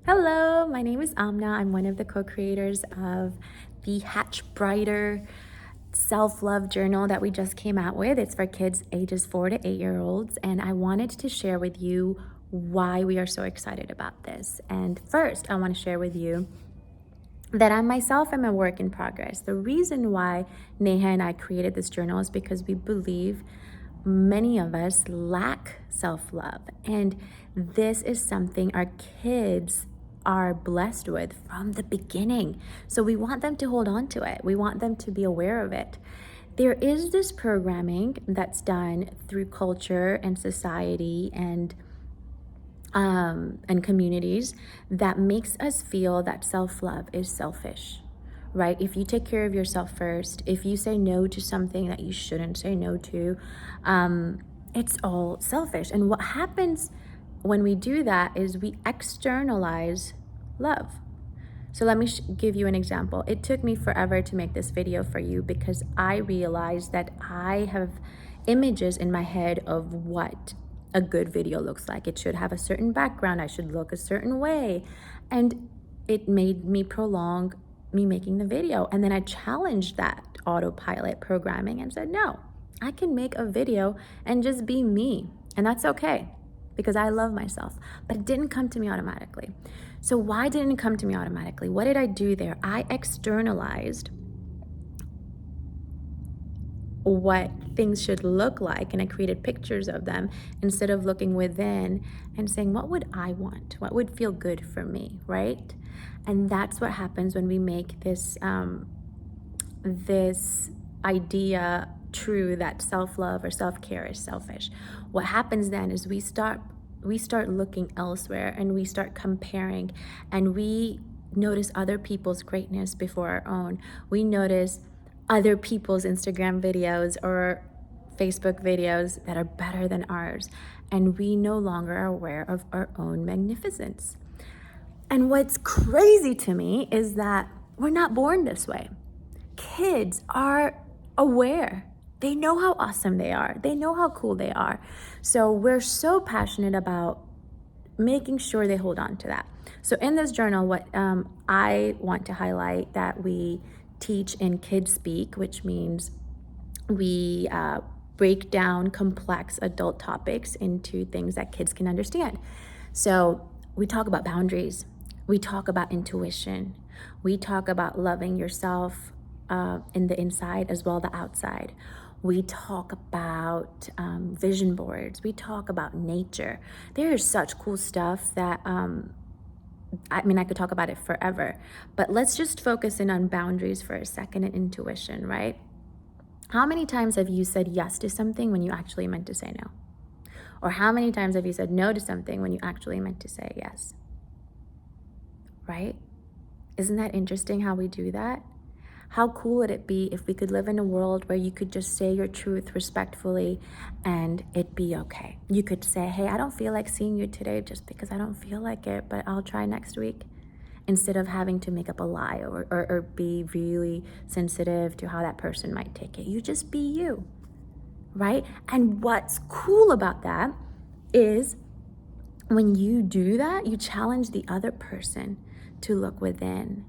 Hello, my name is Amna. I'm one of the co-creators of the Hatch Brighter self-love journal that we just came out with. It's for kids ages 4 to 8-year-olds, and I wanted to share with you why we are so excited about this. And first, I want to share with you that I myself am a work in progress. The reason why Neha and I created this journal is because we believe many of us lack self-love, and this is something our kids are blessed with from the beginning. So we want them to hold on to it. We want them to be aware of it. There is this programming that's done through culture and society and communities that makes us feel that self-love is selfish, right? If you take care of yourself first, if you say no to something that you shouldn't say no to, it's all selfish. And what happens when we do that is we externalize love. So let me give you an example. It took me forever to make this video for you because I realized that I have images in my head of what a good video looks like. It should have a certain background. I should look a certain way. And it made me prolong me making the video. And then I challenged that autopilot programming and said, no, I can make a video and just be me. And that's okay because I love myself. But it didn't come to me automatically. So why didn't it come to me automatically? What did I do there? I externalized what things should look like, and I created pictures of them instead of looking within and saying, what would I want? What would feel good for me, right? And that's what happens when we make this this idea true that self-love or self-care is selfish. What happens then is we start looking elsewhere and we start comparing, and we notice other people's greatness before our own. We notice other people's Instagram videos or Facebook videos that are better than ours, and we no longer are aware of our own magnificence. And what's crazy to me is that we're not born this way. Kids are aware. They know how awesome they are. They know how cool they are. So we're so passionate about making sure they hold on to that. So in this journal, what I want to highlight that we teach in Kids Speak, which means we break down complex adult topics into things that kids can understand. So we talk about boundaries. We talk about intuition. We talk about loving yourself in the inside as well the outside. We talk about vision boards. We talk about nature. There is such cool stuff that I mean, I could talk about it forever, but let's just focus in on boundaries for a second and intuition, right? How many times have you said yes to something when you actually meant to say no? Or how many times have you said no to something when you actually meant to say yes? Right? Isn't that interesting how we do that? How cool would it be if we could live in a world where you could just say your truth respectfully and it'd be okay? You could say, hey, I don't feel like seeing you today just because I don't feel like it, but I'll try next week. Instead of having to make up a lie or be really sensitive to how that person might take it. You just be you, right? And what's cool about that is when you do that, you challenge the other person to look within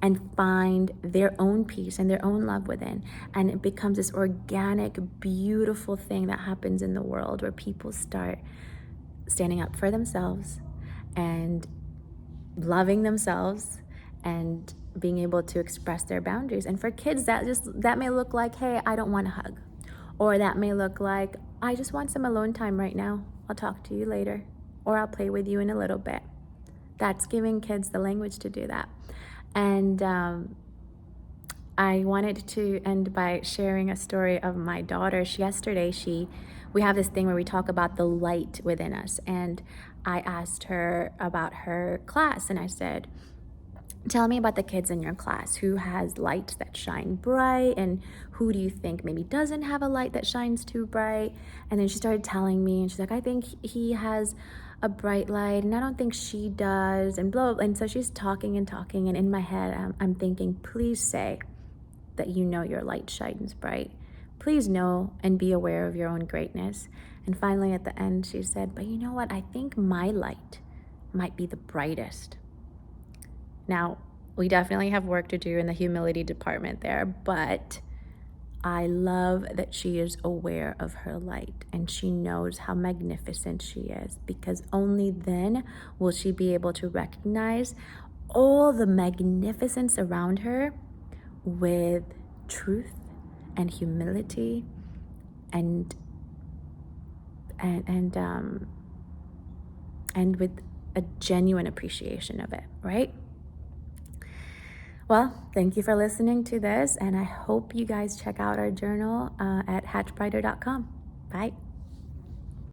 and find their own peace and their own love within. And it becomes this organic, beautiful thing that happens in the world where people start standing up for themselves and loving themselves and being able to express their boundaries. And for kids, that may look like, hey, I don't want a hug. Or that may look like, I just want some alone time right now. I'll talk to you later. Or I'll play with you in a little bit. That's giving kids the language to do that. And I wanted to end by sharing a story of my daughter. Yesterday, we have this thing where we talk about the light within us. And I asked her about her class, and I said, tell me about the kids in your class. Who has lights that shine bright, and who do you think maybe doesn't have a light that shines too bright? And then she started telling me, and she's like, I think he has a bright light, and I don't think she does, and blah, blah. And so she's talking, and in my head, I'm thinking, please say that you know your light shines bright. Please know and be aware of your own greatness. And finally at the end, she said, but you know what? I think my light might be the brightest. Now, we definitely have work to do in the humility department there, but I love that she is aware of her light and she knows how magnificent she is, because only then will she be able to recognize all the magnificence around her with truth and humility and and and um and with a genuine appreciation of it, right? Well, thank you for listening to this, and I hope you guys check out our journal at hatchbrighter.com. Bye.